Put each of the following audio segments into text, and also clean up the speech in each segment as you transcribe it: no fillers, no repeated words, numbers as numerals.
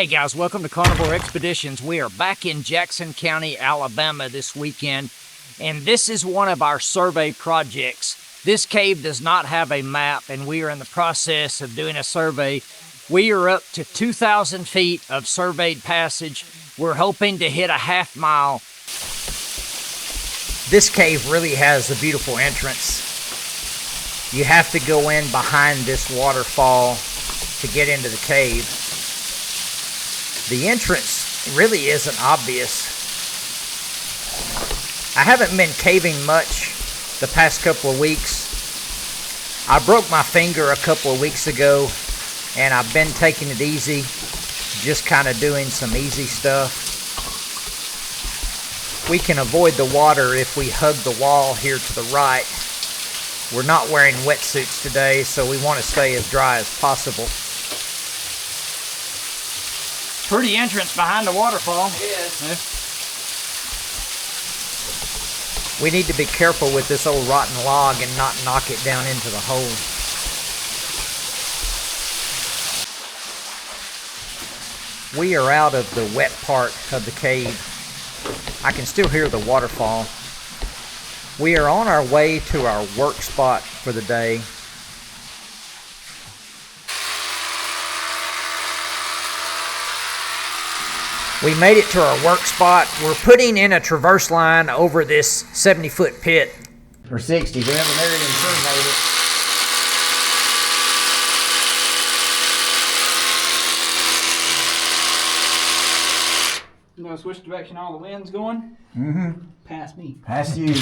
Hey guys, welcome to Carnivore Expeditions. We are back in Jackson County, Alabama this weekend, and this is one of our survey projects. This cave does not have a map, and we are in the process of doing a survey. We are up to 2,000 feet of surveyed passage. We're hoping to hit a half mile. This cave really has a beautiful entrance. You have to go in behind this waterfall to get into the cave. The entrance really isn't obvious. I haven't been caving much the past couple of weeks. I broke my finger a couple of weeks ago, and I've been taking it easy, just kind of doing some easy stuff. We can avoid the water if we hug the wall here to the right. We're not wearing wetsuits today, so we want to stay as dry as possible. Pretty entrance behind the waterfall. Yes. Yeah. We need to be careful with this old rotten log and not knock it down into the hole. We are out of the wet part of the cave. I can still hear the waterfall. We are on our way to our work spot for the day. We made it to our work spot. We're putting in a traverse line over this 70-foot pit. Or 60, we haven't made it and surveyed it. You want to switch direction all the wind's going? Mm-hmm. Past me. Past you. But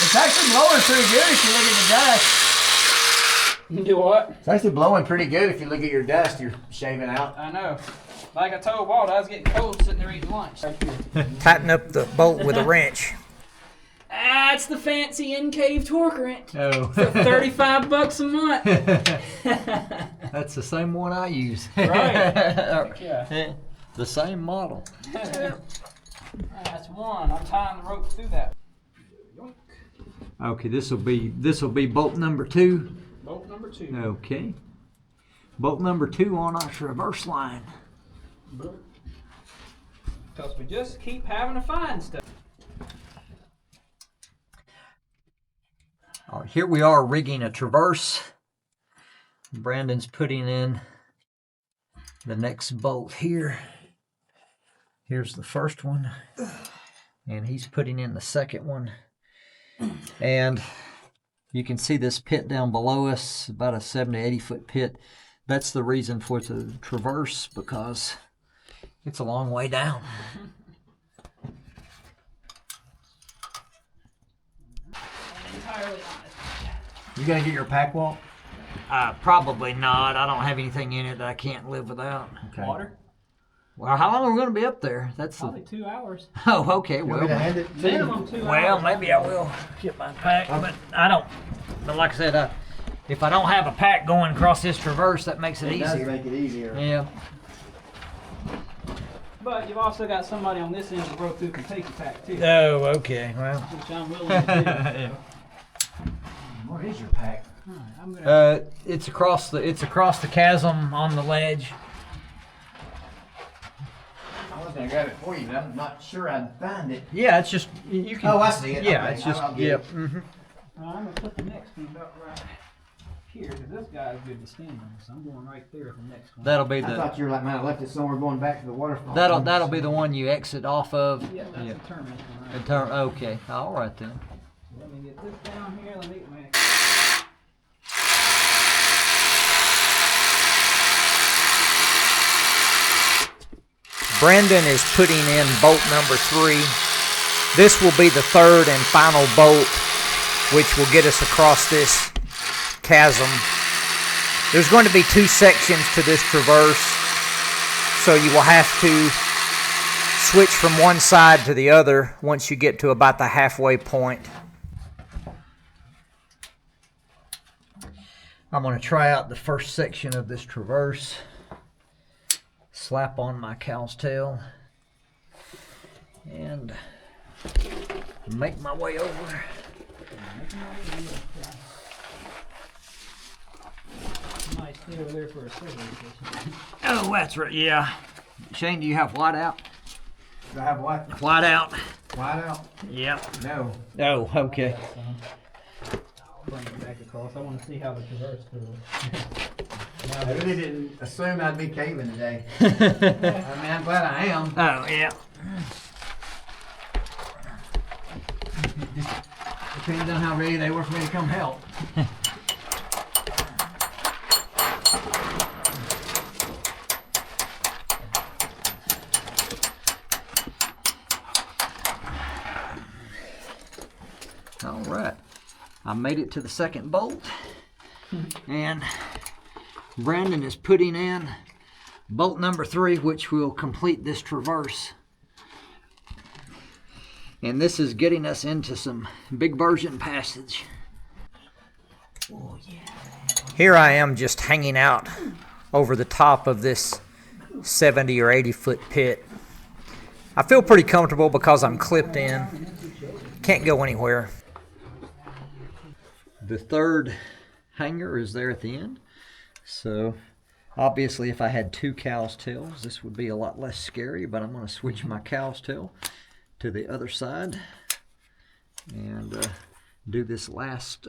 it's actually blowing pretty good if you look at the dust. You do what? It's actually blowing pretty good if you look at your dust you're shaving out. I know. Like I told Walt, I was getting cold sitting there eating lunch. Tighten up the bolt with a wrench. That's the fancy in-cave torque wrench. Oh. For $35 a month. That's the same one I use. Right. Yeah. The same model. That's one. I'm tying the rope through that. Okay, this will be bolt number 2. Bolt number 2. Okay. Bolt number 2 on our traverse line. Because we just keep having to find stuff. All right, here we are rigging a traverse. Brandon's putting in the next bolt here. Here's the first one. And he's putting in the second one. And you can see this pit down below us, about a 70, 80-foot pit. That's the reason for the traverse, because it's a long way down. Entirely honest. You gonna get your pack, Walt? Probably not. I don't have anything in it that I can't live without. Okay. Water? Well, how long are we going to be up there? That's Probably 2 hours. Oh, okay. You want me to hand it to you? Minimum 2 hours. Well, maybe I will get my pack, but I don't. But like I said, if I don't have a pack going across this traverse, that makes it It does easier. make it easier. Yeah. But you've also got somebody on this end of the rope who can take your pack too. Oh, okay. Well. Which I'm willing to do. Where is your pack? Alright, I'm gonna It's across the chasm on the ledge. I was gonna grab it for you, but I'm not sure I'd find it. Yeah, it's just you can. Oh, I see it. Yeah, Okay, it's just I'll get yep. it. Mm-hmm. I'm gonna put the next one about right here, because this guy's good to stand on, so I'm going right there for the next one. That'll be I the thought you were like, man, I left it somewhere going back to the waterfall. that'll be the one you exit off of. Yeah, that's Yeah. the terminus one The right turn. Okay. All right then. there. Let me get this down here, let me get my... Brandon is putting in bolt number 3. This will be the third and final bolt, which will get us across this chasm. There's going to be 2 sections to this traverse, so you will have to switch from one side to the other once you get to about the halfway point. I'm going to try out the first section of this traverse. Slap on my cow's tail and make my way over. Nice Stay over there for a survey. Oh, that's right. Yeah. Shane, do you have white out? Do I have what? White out. White out? Yep. No. Oh, okay. Bring it back across. I want to see how the traverse goes. I really didn't assume I'd be caving today. I mean, I'm glad I am. Oh, yeah. Depends on how ready they were for me to come help. All right. I made it to the second bolt. And Brandon is putting in bolt number 3, which will complete this traverse. And this is getting us into some big version passage. Oh, yeah. Here I am just hanging out over the top of this 70 or 80 foot pit. I feel pretty comfortable because I'm clipped in. Can't go anywhere. The third hanger is there at the end. So obviously if I had 2 cow's tails, this would be a lot less scary, but I'm going to switch my cow's tail to the other side and do this last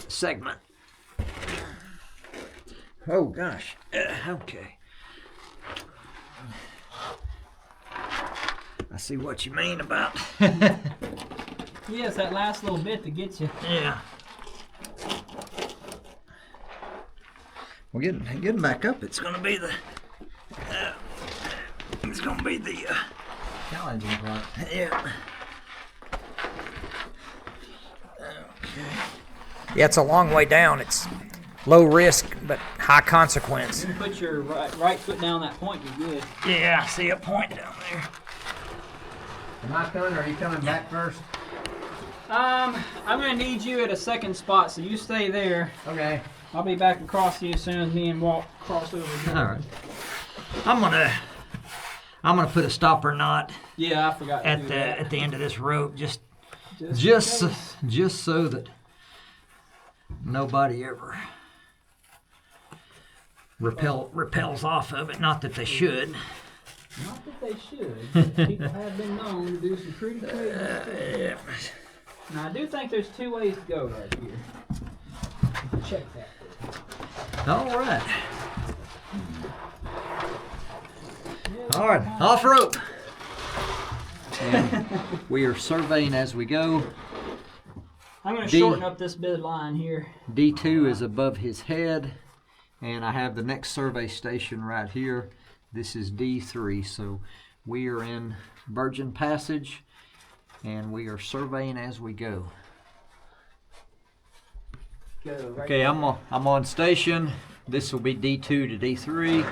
segment. Oh gosh. Okay. I see what you mean about. Yes, that last little bit to get you. Yeah. Well, getting back up, it's gonna be the Challenging part. yeah. Okay. Yeah, it's a long way down. It's low risk but high consequence. You can put your right foot down that point, you're good. Yeah, I see a point down there. Am I coming or are you coming back first? I'm gonna need you at a second spot, so you stay there. Okay. I'll be back across to you as soon as me and Walt cross over here. All right. I'm gonna put a stopper knot Yeah, I forgot to do at that. the end of this rope, just in so that nobody ever repels off of it. Not that they should. Not that they should. But people have been known to do some pretty crazy stuff. Yeah. Now I do think there's 2 ways to go right here. Check that. All right. All right, off rope. And we are surveying as we go. I'm going to shorten up this bit of line here. D2 is above his head, and I have the next survey station right here. This is D3, so we are in Virgin Passage, and we are surveying as we go. Go right Okay, there. I'm on station. This will be D2 to D3.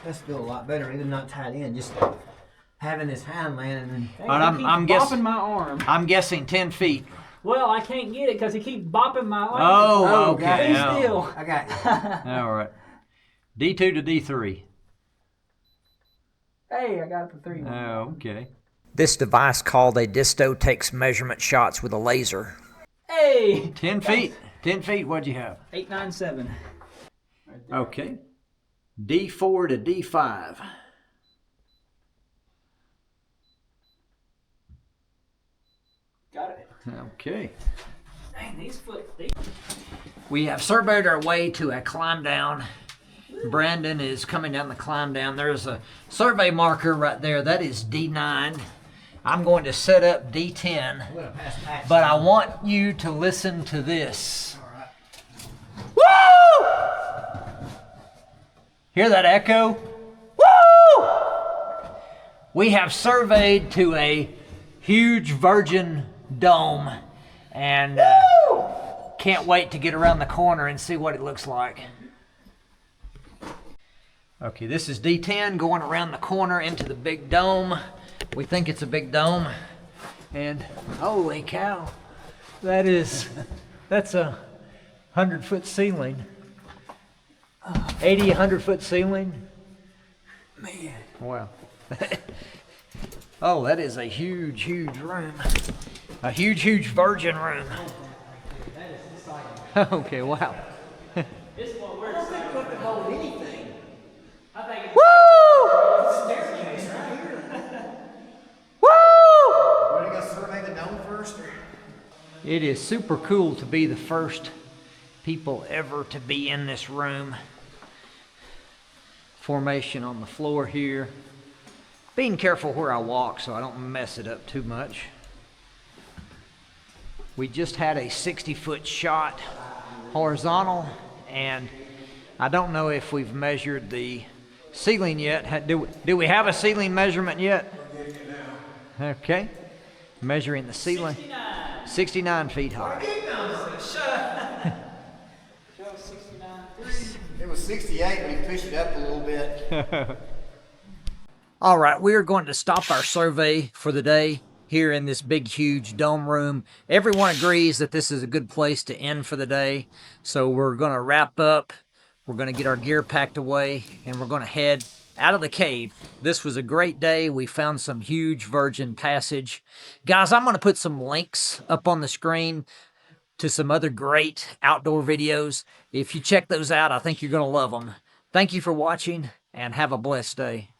This feel a lot better, even not tied in. Just having this hand landing and Hey, But he I'm keeps guessing- bopping my arm. I'm guessing 10 feet. Well, I can't get it because he keeps bopping my arm. Oh, okay. Be yeah. still. I got you. All right. D2 to D3. Hey, I got it for 3. Oh, okay. This device called a disto takes measurement shots with a laser. Hey! 10 feet. 10 feet, what'd you have? 897. Right there. Okay. D4 to D5. Got it. Okay. Dang, these foot. We have surveyed our way to a climb down. Brandon is coming down the climb down. There's a survey marker right there. That is D9. I'm going to set up D10. I'm gonna pass Pat. But I want you to listen to this. Woo! Hear that echo? Woo! We have surveyed to a huge virgin dome, and can't wait to get around the corner and see what it looks like. Okay, this is D10 going around the corner into the big dome. We think it's a big dome. And holy cow, that's a 100-foot ceiling. 100-foot ceiling. Man. Wow. Oh, that is a huge, huge room. A huge, huge virgin room. Okay, wow. This is what we're I don't think we have to hold anything. I think it's Woo! Staircase right here. Woo! We're gonna go survey the dome first. It is super cool to be the first people ever to be in this room. Formation on the floor here. Being careful where I walk so I don't mess it up too much. We just had a 60-foot shot horizontal, and I don't know if we've measured the ceiling yet. Do we have a ceiling measurement yet? We're getting it now. Okay. Measuring the ceiling. 69 feet high. show 69. It was 68, we pushed it up a little bit. All right, we are going to stop our survey for the day here in this big, huge dome room. Everyone agrees that this is a good place to end for the day. So we're going to wrap up. We're going to get our gear packed away, and we're going to head out of the cave. This was a great day. We found some huge virgin passage. Guys, I'm going to put some links up on the screen to some other great outdoor videos. If you check those out, I think you're going to love them. Thank you for watching, and have a blessed day.